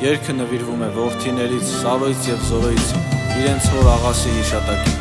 Երգը նվիրվում է որդիներից Սավոյից և Զորոյից իրենց հոր աղասի հիշատակին։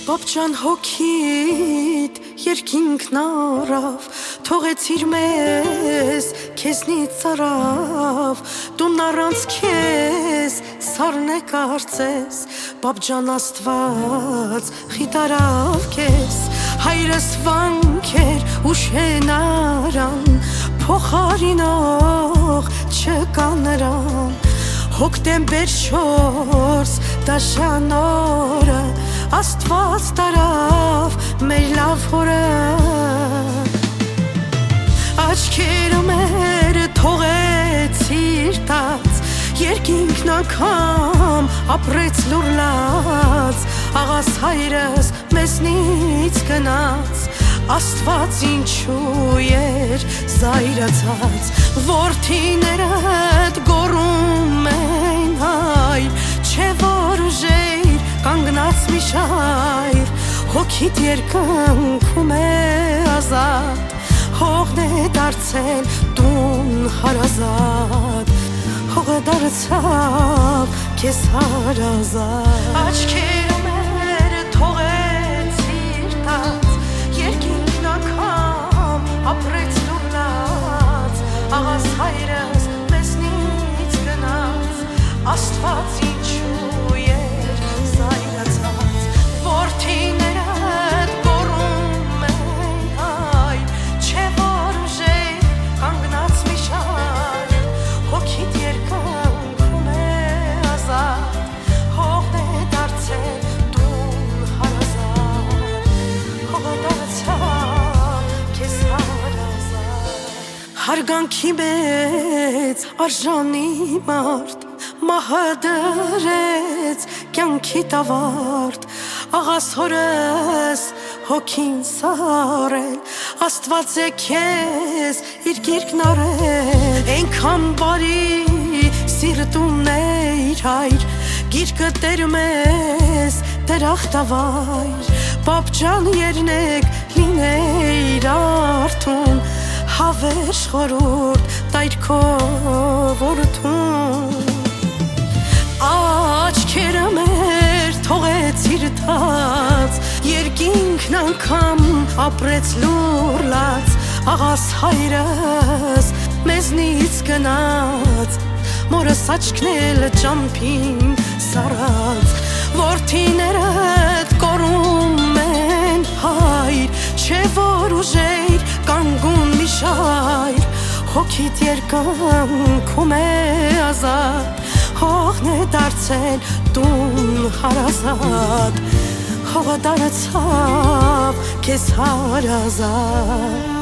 Բաբջան հոգիդ երկինքն առավ, թողեցիր մեզ քեզնից արավ, տունն առանց քեզ սառն է կարծես, բաբջան Աստված խիտարավ քեզ, հայրս վանքեր ու շենարան, փոխարինող չկա նրան, հոկտեմբեր 4 դաշան օրը, Աստված տարավ մեր լավ հորը, աչքերը մեր թողեցիր տաց, երկինքն անգամ ապրեց լուրլաց, աղաս հայրս մեզնից գնաց, Աստված ինչու էր զայրացած, որդիներդ գոռում են հայր, չէ որ ուժեր կանգնած մի շայր, հոգիդ երկնքում է ազատ, հողն է դարձել տուն հարազատ, հողը դարձավ քեզ հարազատ, աչքերը մեր թողեցիր տաց, երկինքն անգամ ապրեց լուրլաց, աղաս հայրս մեզնից գնաց, Աստված ինչու էր զայրացած, որդիներդ գոռում են հայր, չէ որ ուժեր կանգնած մի շայր, հոգիդ երկնքում է ազատ, հողն է դարձել տուն հարազատ, հողը դարձավ քեզ հարազատ, հարգանքի մեծ արժանի մարդ, մահը դրեց կյանքիդ ավարտ, աղաս հորս հոգին սարել, Աստված է քեզ իր գիրկն արել, այնքան բարի սիրտուն էր հայր, գիրկը տեր մեզ դրախտավայր, բաբջան երնեք լինեիր արթուն, հավերժ խորհուրդ տայր քո որդուն, աչքերը մեր թողեցիր տաց, երկինքն անգամ ապրեց լուրլաց, աղաս հայրս մեզնից գնաց, մորս աչքնել ճամփին սառած, որդիներդ կորում են հայր, չէ որ ուժեր կանգուն մի շայր, հոգիդ երկնքում է ազատ, հողն է դարձել տուն հարազատ, հողը դարձավ քեզ հարազատ,